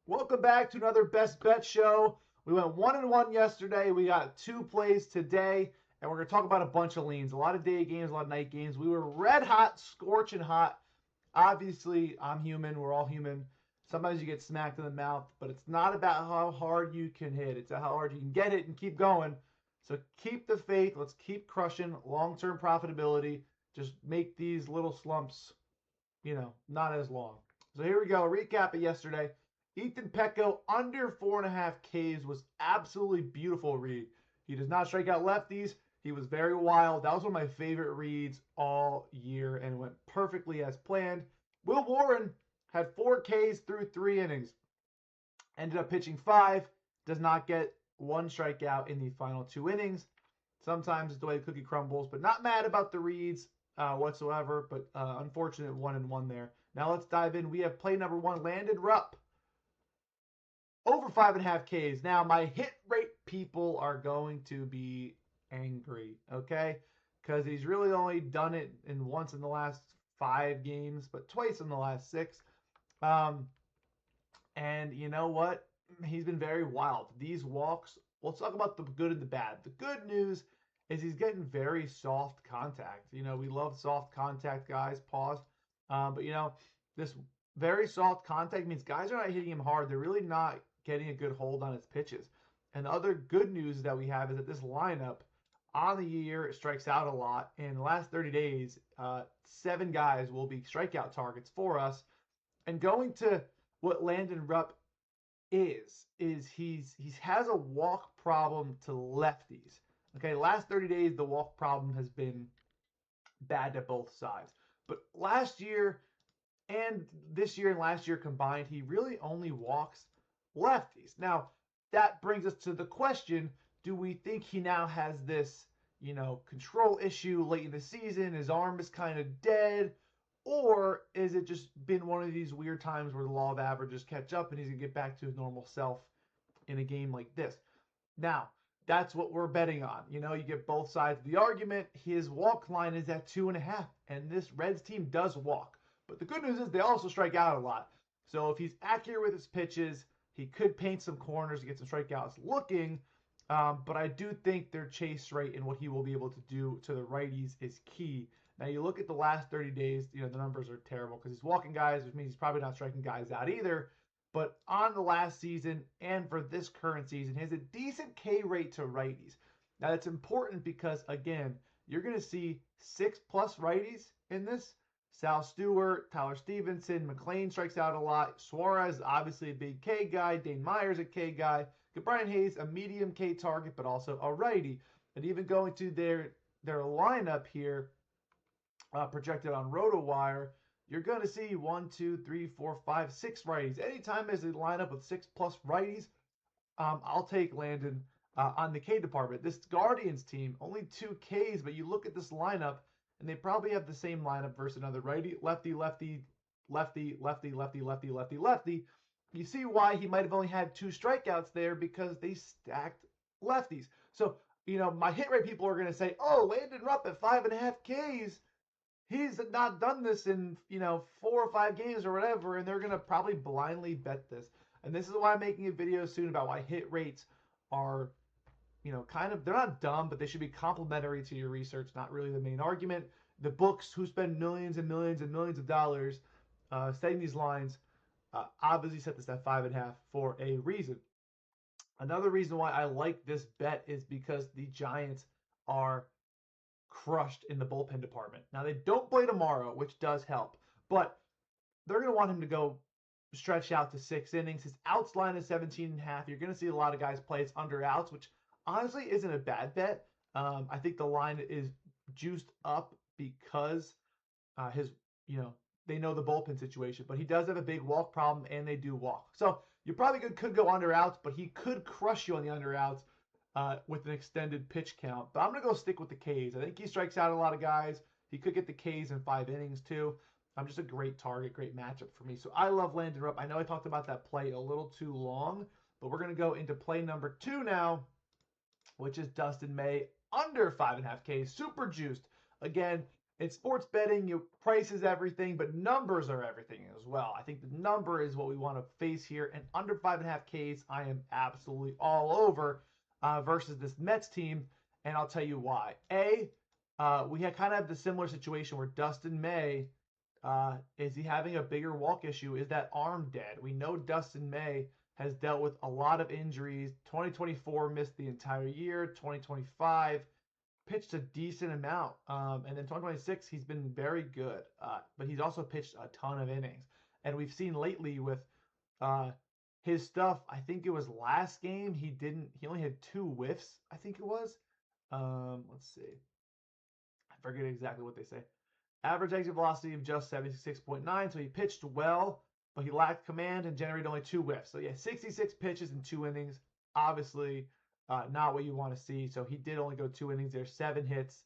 Welcome back to another Best Bet show. We went 1-1 yesterday. We got 2 plays today, and we're going to talk about a bunch of leans. A lot of day games, a lot of night games. We were red hot, scorching hot. Obviously, I'm human. We're all human. Sometimes you get smacked in the mouth, but it's not about how hard you can hit. It's how hard you can get it and keep going. So keep the faith. Let's keep crushing long-term profitability. Just make these little slumps, not as long. So here we go. A recap of yesterday. Ethan Petco under 4.5 Ks was absolutely beautiful read. He does not strike out lefties. He was very wild. That was one of my favorite reads all year and went perfectly as planned. Will Warren had 4 Ks through 3 innings. Ended up pitching 5. Does not get 1 strikeout in the final 2 innings. Sometimes it's the way the cookie crumbles, but not mad about the reads whatsoever, but unfortunate 1-1 there. Now let's dive in. We have play number 1, Landon Rupp. Over 5.5 Ks. Now, my hit rate people are going to be angry, okay? Because he's really only done it once in the last 5 games, but twice in the last 6. And you know what? He's been very wild. These walks, let's talk about the good and the bad. The good news is he's getting very soft contact. We love soft contact guys, pause. But, this very soft contact means guys are not hitting him hard. They're really not getting a good hold on his pitches. And the other good news that we have is that this lineup on the year strikes out a lot. In the last 30 days, 7 guys will be strikeout targets for us. And going to what Landon Rupp is he has a walk problem to lefties. Okay, last 30 days, the walk problem has been bad to both sides. But last year and this year and last year combined, he really only walks lefties. Now, that brings us to the question, do we think he now has this, control issue late in the season? His arm is kind of dead. Or is it just been one of these weird times where the law of averages catch up and he's going to get back to his normal self in a game like this? Now, that's what we're betting on. You get both sides of the argument. His walk line is at 2.5, and this Reds team does walk. But the good news is they also strike out a lot. So if he's accurate with his pitches, he could paint some corners to get some strikeouts looking. But I do think their chase rate and what he will be able to do to the righties is key. Now, you look at the last 30 days, the numbers are terrible because he's walking guys, which means he's probably not striking guys out either. But on the last season and for this current season, he has a decent K rate to righties. Now, that's important because, again, you're going to see 6+ righties in this. Sal Stewart, Tyler Stevenson, McLean strikes out a lot. Suarez, obviously a big K guy. Dane Myers, a K guy. Brian Hayes, a medium K target, but also a righty. And even going to their lineup here, projected on RotoWire, you're going to see 1, 2, 3, 4, 5, 6 righties. Anytime there's a lineup of 6+ righties, I'll take Landon on the K department. This Guardians team, only 2 Ks, but you look at this lineup, and they probably have the same lineup versus another righty, lefty, lefty, lefty, lefty, lefty, lefty, lefty, lefty. You see why he might have only had 2 strikeouts there, because they stacked lefties. So, my hit rate people are going to say, oh, Landon Rupp at 5.5 Ks. He's not done this in, 4 or 5 games or whatever, and they're going to probably blindly bet this. And this is why I'm making a video soon about why hit rates are, they're not dumb, but they should be complementary to your research, not really the main argument. The books who spend millions and millions and millions of dollars setting these lines obviously set this at 5.5 for a reason. Another reason why I like this bet is because the Giants are crushed in the bullpen department. Now, they don't play tomorrow, which does help, but they're going to want him to go stretch out to 6 innings. His outs line is 17.5. You're going to see a lot of guys play his under outs, which honestly isn't a bad bet. I think the line is juiced up because they know the bullpen situation, but he does have a big walk problem, and they do walk. So you probably could go under outs, but he could crush you on the under outs with an extended pitch count. But I'm going to go stick with the Ks. I think he strikes out a lot of guys. He could get the Ks in 5 innings too. I'm just a great target, great matchup for me. So I love Landon Rupp. I know I talked about that play a little too long, but we're going to go into play number 2 now, which is Dustin May under 5.5 Ks, super juiced. Again, in sports betting, price is everything, but numbers are everything as well. I think the number is what we want to face here. And under 5.5 Ks, I am absolutely all over versus this Mets team, and I'll tell you why. We had kind of have the similar situation where Dustin May, is he having a bigger walk issue? Is that arm dead? We know Dustin May has dealt with a lot of injuries. 2024 missed the entire year. 2025 pitched a decent amount. And then 2026, he's been very good. But he's also pitched a ton of innings. And we've seen lately with his stuff, I think it was last game, he only had 2 whiffs, I think it was. Let's see. I forget exactly what they say. Average exit velocity of just 76.9, so he pitched well, but he lacked command and generated only 2 whiffs. So yeah, 66 pitches in 2 innings. Obviously, not what you want to see. So he did only go 2 innings there, 7 hits.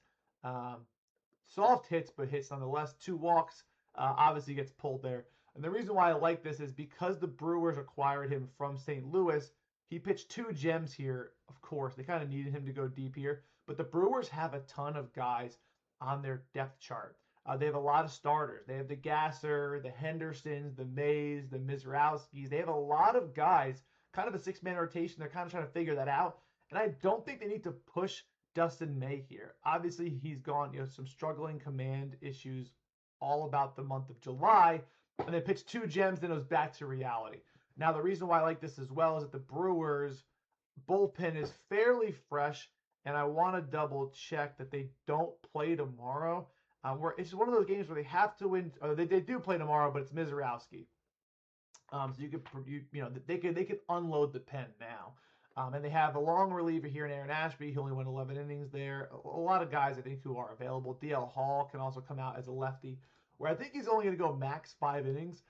Soft hits, but hits nonetheless. 2 walks. Obviously gets pulled there. And the reason why I like this is because the Brewers acquired him from St. Louis. He pitched 2 gems here, of course. They kind of needed him to go deep here. But the Brewers have a ton of guys on their depth chart. They have a lot of starters. They have the Gasser, the Hendersons, the Mays, the Mizrowskis. They have a lot of guys, kind of a 6-man rotation. They're kind of trying to figure that out. And I don't think they need to push Dustin May here. Obviously, he's gone, some struggling command issues all about the month of July. And they pitched 2 gems, then it was back to reality. Now, the reason why I like this as well is that the Brewers' bullpen is fairly fresh. And I want to double check that they don't play tomorrow. Where it's one of those games where they have to win. Or they do play tomorrow, but it's Mizrowski. So they could unload the pen now. And they have a long reliever here in Aaron Ashby. He only went 11 innings there. A lot of guys I think who are available. DL Hall can also come out as a lefty, where I think he's only going to go max 5 innings.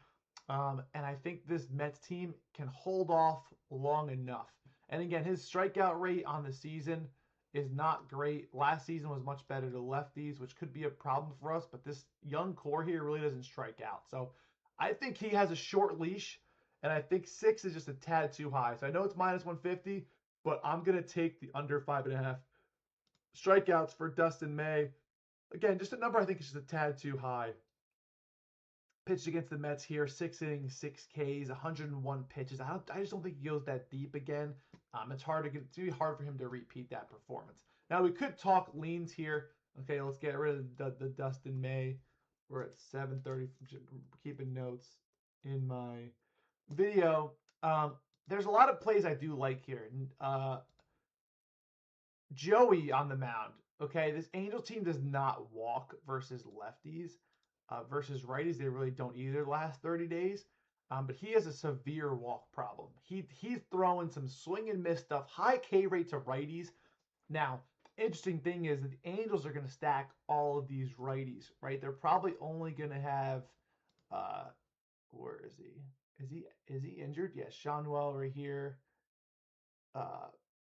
And I think this Mets team can hold off long enough. And again, his strikeout rate on the season is not great. Last season was much better to lefties, which could be a problem for us, but this young core here really doesn't strike out. So I think he has a short leash, and I think 6 is just a tad too high. So I know it's minus 150, but I'm going to take the under 5.5 strikeouts for Dustin May. Again, just a number I think is just a tad too high. Pitched against the Mets here, 6 innings, 6 Ks, 101 pitches. I just don't think he goes that deep again. It's going to be hard for him to repeat that performance. Now, we could talk leans here. Okay, let's get rid of the Dustin May. We're at 7:30. Keeping notes in my video. There's a lot of plays I do like here. Joey on the mound. Okay, this Angels team does not walk versus lefties. Versus righties, they really don't either the last 30 days. But he has a severe walk problem. He's throwing some swing and miss stuff, high K rate to righties. Now, interesting thing is that the Angels are going to stack all of these righties, right? They're probably only going to have, where is he? Is he injured? Yes, Shanwell right here.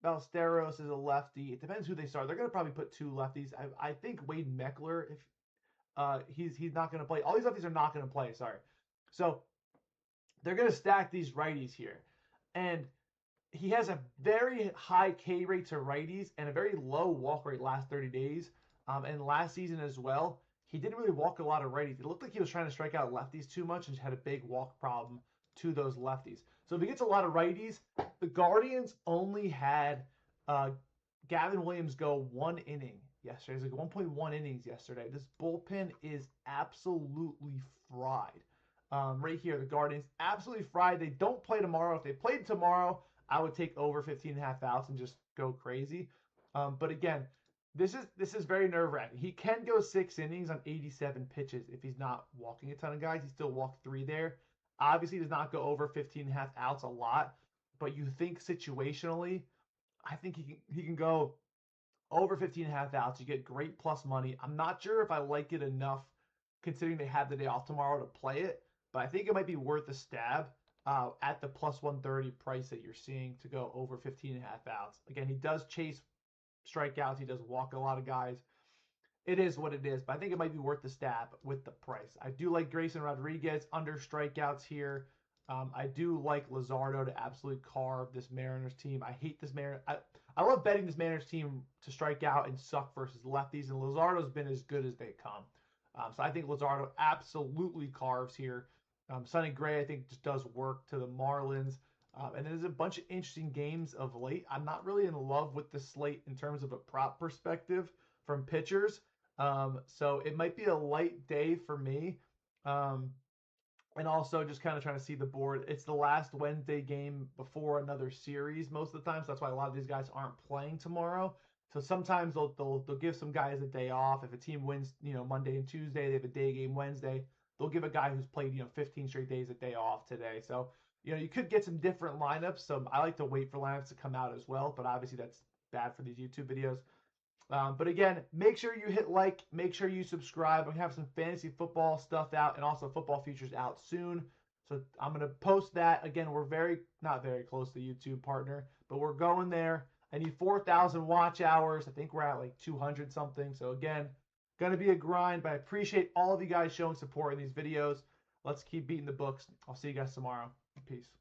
Ballesteros is a lefty. It depends who they start. They're going to probably put 2 lefties. I think Wade Meckler, if he's not going to play. All these lefties are not going to play. Sorry. So they're going to stack these righties here, and he has a very high K rate to righties and a very low walk rate last 30 days. And last season as well, he didn't really walk a lot of righties. It looked like he was trying to strike out lefties too much and had a big walk problem to those lefties. So if he gets a lot of righties, the Guardians only had Gavin Williams go 1 inning yesterday. It was like 1.1 innings yesterday. This bullpen is absolutely fried. Right here, the Guardians absolutely fried. They don't play tomorrow. If they played tomorrow, I would take over 15.5 outs and just go crazy. But again, this is very nerve-wracking. He can go 6 innings on 87 pitches if he's not walking a ton of guys. He still walked 3 there. Obviously, he does not go over 15.5 outs a lot. But you think situationally, I think he can go over 15.5 outs. You get great plus money. I'm not sure if I like it enough considering they have the day off tomorrow to play it. But I think it might be worth a stab at the plus 130 price that you're seeing to go over 15.5 outs. Again, he does chase strikeouts. He does walk a lot of guys. It is what it is, but I think it might be worth the stab with the price. I do like Grayson Rodriguez under strikeouts here. I do like Luzardo to absolutely carve this Mariners team. I hate this Mariners. I love betting this Mariners team to strike out and suck versus lefties, and Luzardo's been as good as they come. So I think Luzardo absolutely carves here. Sonny Gray, I think, just does work to the Marlins. And there's a bunch of interesting games of late. I'm not really in love with the slate in terms of a prop perspective from pitchers. So it might be a light day for me. Um, and also just kind of trying to see the board. It's the last Wednesday game before another series most of the time, so that's why a lot of these guys aren't playing tomorrow. So sometimes they'll give some guys a day off. If a team wins, Monday and Tuesday, they have a day game Wednesday. They'll give a guy who's played 15 straight days a day off today. So you could get some different lineups. So I like to wait for lineups to come out as well, but obviously that's bad for these YouTube videos. But again, make sure you hit like, make sure you subscribe. We have some fantasy football stuff out and also football features out soon. So I'm going to post that. Again, we're not very close to YouTube partner, but we're going there. I need 4,000 watch hours. I think we're at like 200 something. So again, going to be a grind, but I appreciate all of you guys showing support in these videos. Let's keep beating the books. I'll see you guys tomorrow. Peace.